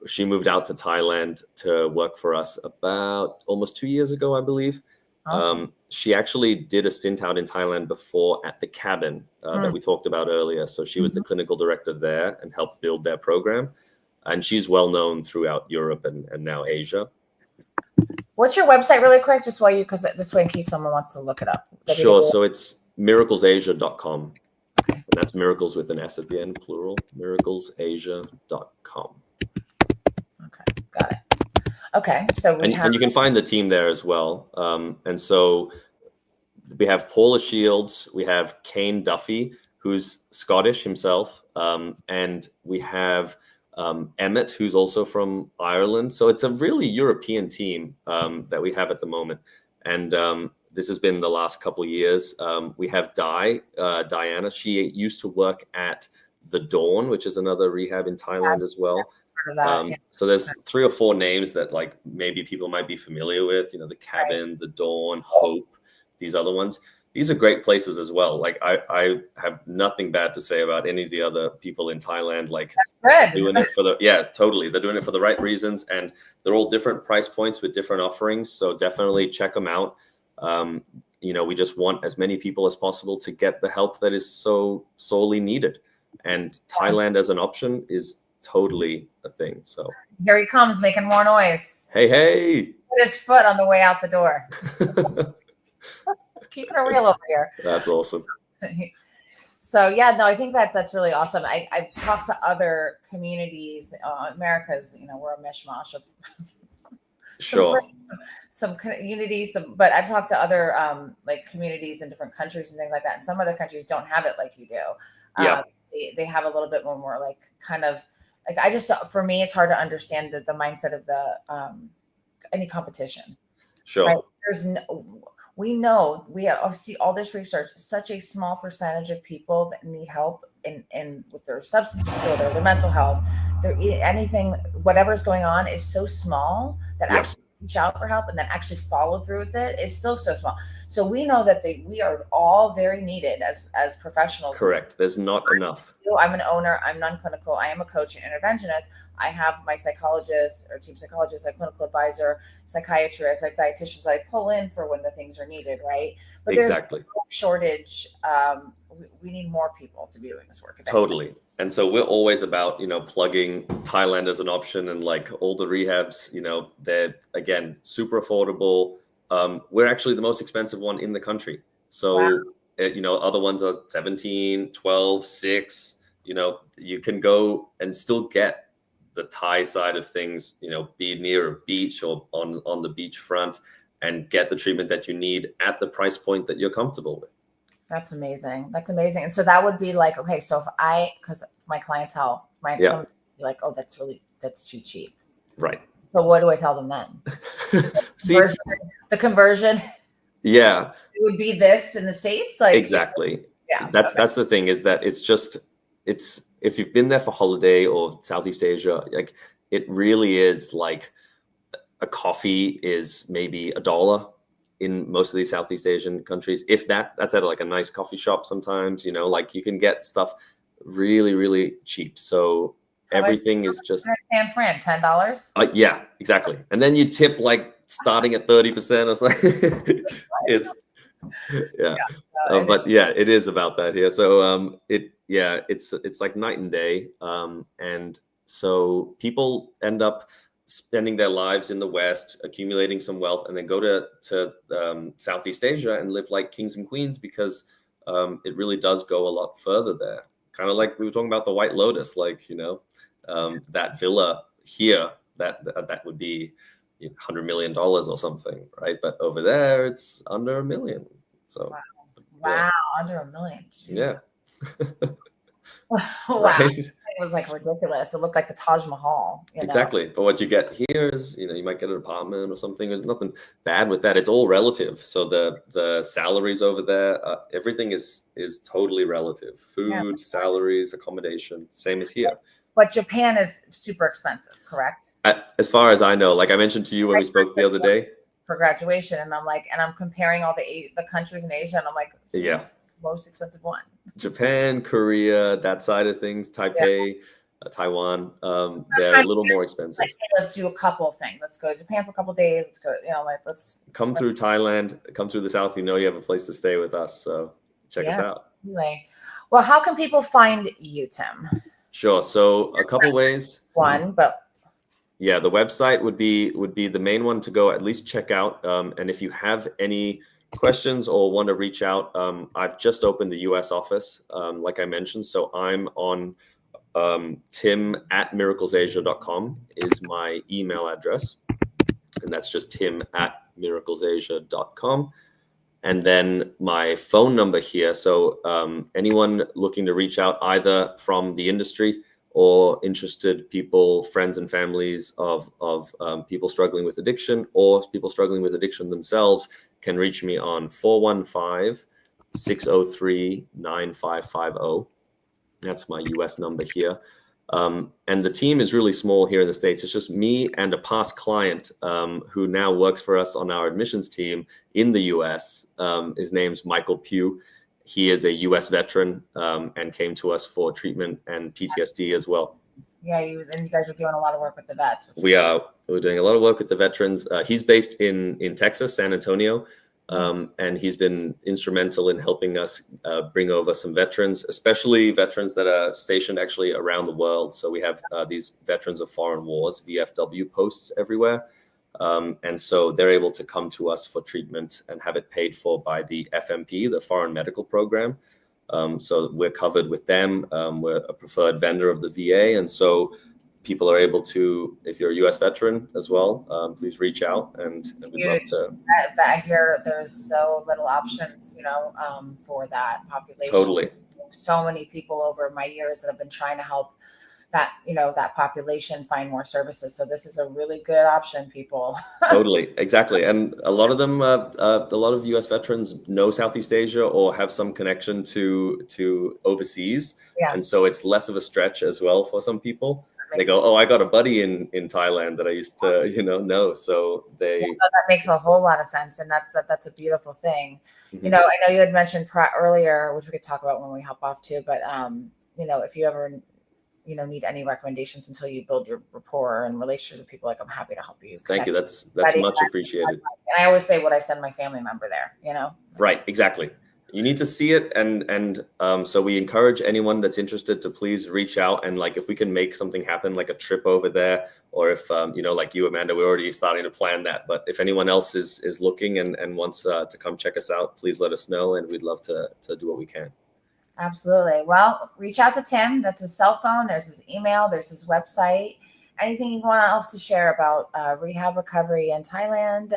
She moved out to Thailand to work for us about almost 2 years ago, I believe. Awesome. She actually did a stint out in Thailand before at the cabin that we talked about earlier. So she was the clinical director there and helped build their program. And she's well known throughout Europe and now Asia. What's your website really quick? Just because this way, in case someone wants to look it up. Sure. So it's miraclesasia.com. that's miracles with an S at the end, plural, miraclesasia.com. Okay, got it. Okay, so and you can find the team there as well. And so we have Paula Shields, we have Kane Duffy, who's Scottish himself, and we have Emmett, who's also from Ireland. So it's a really European team that we have at the moment. And this has been the last couple of years. We have Diana. She used to work at The Dawn, which is another rehab in Thailand as well. So there's 3 or 4 names that like maybe people might be familiar with, The Cabin, The Dawn, Hope, these other ones. These are great places as well. Like I have nothing bad to say about any of the other people in Thailand. Like doing it for totally. They're doing it for the right reasons, and they're all different price points with different offerings. So definitely check them out. We just want as many people as possible to get the help that is so sorely needed. And Thailand as an option is totally a thing. So here he comes making more noise. Hey. Put his foot on the way out the door. Keeping it real over here. That's awesome. So I think that's really awesome. I've talked to other communities. America's, we're a mishmash of some communities, but I've talked to other like communities in different countries and things like that. And some other countries don't have it like you do. They have a little bit more like kind of like for me, it's hard to understand the mindset of the any competition. Sure. Right? We know we see all this research. Such a small percentage of people that need help in with their substance disorder, their mental health, anything, whatever's going on is so small that actually reach out for help and then actually follow through with it is still so small. So we know that we are all very needed as professionals. Correct. There's not enough. I'm an owner. I'm non-clinical. I am a coach and interventionist. I have my psychologist or team psychologist, a clinical advisor, psychiatrist, like dietitians that I pull in for when the things are needed, right? But there's no shortage. We need more people to be doing this work. Totally. And so we're always about, plugging Thailand as an option, and like all the rehabs, they're again, super affordable. We're actually the most expensive one in the country. So, other ones are 17, 12, 6, you can go and still get the Thai side of things, be near a beach or on the beach front and get the treatment that you need at the price point that you're comfortable with. That's amazing. That's amazing. And so that would be like, okay, so because my clientele, right? Yeah. Some be like, oh, that's too cheap. Right. So what do I tell them then? See, the conversion. Yeah. It would be this in the States. Like exactly. Yeah. That's the thing, is that it's if you've been there for holiday or Southeast Asia, like it really is like a coffee is maybe $1 in most of these Southeast Asian countries. If that's at like a nice coffee shop sometimes, like you can get stuff really, really cheap. So everything is just San Fran, $10. Yeah, exactly. And then you tip like starting at 30% or something. But it is about that here. So it's like night and day. And so people end up spending their lives in the West, accumulating some wealth, and then go to Southeast Asia and live like kings and queens, because it really does go a lot further there. Kind of like we were talking about the White Lotus, like, that villa here, that would be $100 million or something, right? But over there, it's under $1 million. So wow, under $1 million. Yeah. Wow. Right? It was like ridiculous. It looked like the Taj Mahal. Exactly. But what you get here is, you might get an apartment or something. There's nothing bad with that. It's all relative. So the salaries over there, everything is totally relative. Food, salaries, accommodation, same as here. But Japan is super expensive, correct? As far as I know, like I mentioned to you when we spoke the other day. For graduation, and I'm comparing all the countries in Asia, and I'm like, yeah, most expensive one. Japan, Korea, that side of things, Taipei, Taiwan, they're a little more expensive. Like, hey, let's do a couple things. Let's go to Japan for a couple of days. Let's go, let's come through Thailand, come through the South. You have a place to stay with us, so check us out. Anyway. Well, how can people find you, Tim? Sure. So a couple ways. The website would be the main one to go at least check out. And if you have any questions or want to reach out, I've just opened the US office, like I mentioned. So I'm on tim@miraclesasia.com is my email address. And that's just tim@miraclesasia.com. And then my phone number here. So anyone looking to reach out either from the industry or interested people, friends and families of people struggling with addiction or people struggling with addiction themselves can reach me on 415-603-9550. That's my US number here. And the team is really small here in the States. It's just me and a past client who now works for us on our admissions team in the US. His name's Michael Pugh. He is a US veteran and came to us for treatment and PTSD as well. Yeah, you guys are doing a lot of work with the vets. We're doing a lot of work with the veterans. He's based in Texas, San Antonio. And he's been instrumental in helping us bring over some veterans, especially veterans that are stationed actually around the world. So we have these veterans of foreign wars, VFW posts everywhere. And so they're able to come to us for treatment and have it paid for by the FMP, the Foreign Medical Program. So we're covered with them. We're a preferred vendor of the VA. And so people are able to, if you're a U.S. veteran as well, please reach out, and we'd love to. I hear there's so little options, for that population. Totally. So many people over my years that have been trying to help that, that population find more services. So this is a really good option, people. Totally, exactly. And a lot of them, a lot of U.S. veterans know Southeast Asia or have some connection to overseas. Yes. And so it's less of a stretch as well for some people. They go, oh, I got a buddy in Thailand that I used to, know. So that makes a whole lot of sense. And that's a beautiful thing. Mm-hmm. I know you had mentioned earlier, which we could talk about when we hop off too, but, if you ever, need any recommendations until you build your rapport and relationship with people, I'm happy to help you. Thank you. That's much appreciated. And I always say, would I send my family member there, Right. Exactly. You need to see it. And so we encourage anyone that's interested to please reach out. And if we can make something happen, like a trip over there, or if, like you, Amanda, we're already starting to plan that. But if anyone else is looking and wants to come check us out, please let us know. And we'd love to do what we can. Absolutely. Well, reach out to Tim. That's his cell phone. There's his email. There's his website. Anything you want else to share about rehab recovery in Thailand,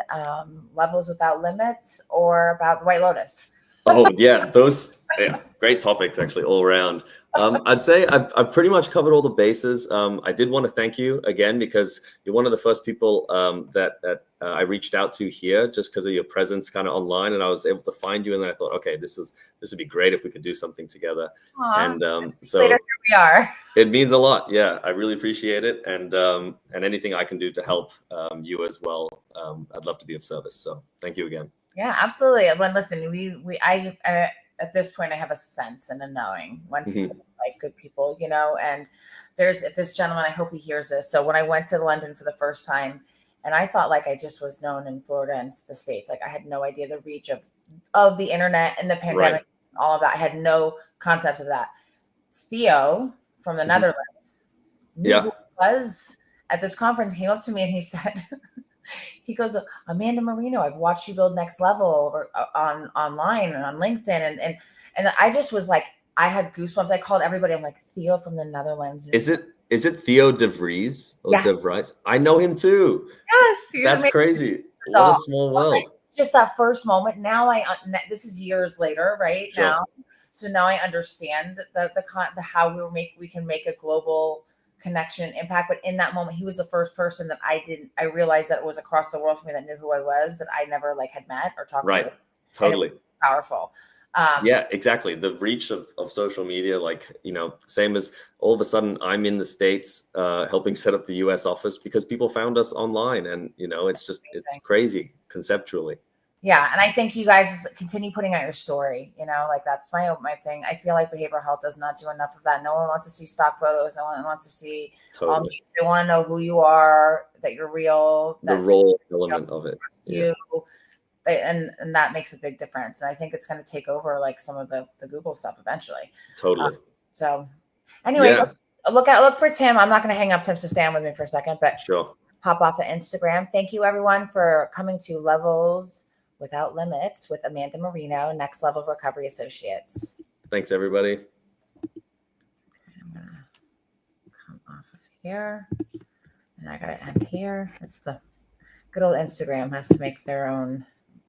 Levels Without Limits, or about the White Lotus? Oh, yeah. Great topics, actually, all around. I'd say I've pretty much covered all the bases. I did want to thank you again, because you're one of the first people that I reached out to here, just because of your presence kind of online, and I was able to find you. And then I thought, okay, this would be great if we could do something together. Aww, and so later, here we are. It means a lot. Yeah, I really appreciate it, and anything I can do to help you as well, I'd love to be of service. So thank you again. Yeah, absolutely. When listen, I at this point, I have a sense and a knowing when people like good people, and if this gentleman, I hope he hears this. So when I went to London for the first time, and I thought I just was known in Florida and the States, I had no idea the reach of the internet and the pandemic, right. All of that. I had no concept of that. Theo from the Netherlands knew who I was at this conference, came up to me and he said, he goes, Amanda Marino, I've watched you build Next Level online and on LinkedIn. And I just was I had goosebumps. I called everybody. I'm like, Theo from the Netherlands. Is it Theo De Vries? Or yes. De Vries? I know him too. Yes. That's crazy. What a small world. Just that first moment. Now this is years later, right? Sure. Now. So now I understand the how we can make a global connection impact. But in that moment, he was the first person that I realized that it was across the world for me that knew who I was, that I never had met or talked to. Right. Totally. Powerful. Yeah, exactly. The reach of social media, same as all of a sudden I'm in the States helping set up the US office because people found us online, and it's crazy conceptually. Yeah. And I think you guys continue putting out your story, that's my thing. I feel like behavioral health does not do enough of that. No one wants to see stock photos. No one wants to see, totally. They want to know who you are, that you're real. The role element of it. And that makes a big difference. And I think it's going to take over some of the Google stuff eventually. Totally. So anyways, look for Tim. I'm not going to hang up, Tim, so stay on with me for a second, but sure. Pop off of Instagram. Thank you everyone for coming to Levels Without Limits with Amanda Marino, Next Level Recovery Associates. Thanks, everybody. I'm going to come off of here. And I got to end here. It's the good old Instagram has to make their own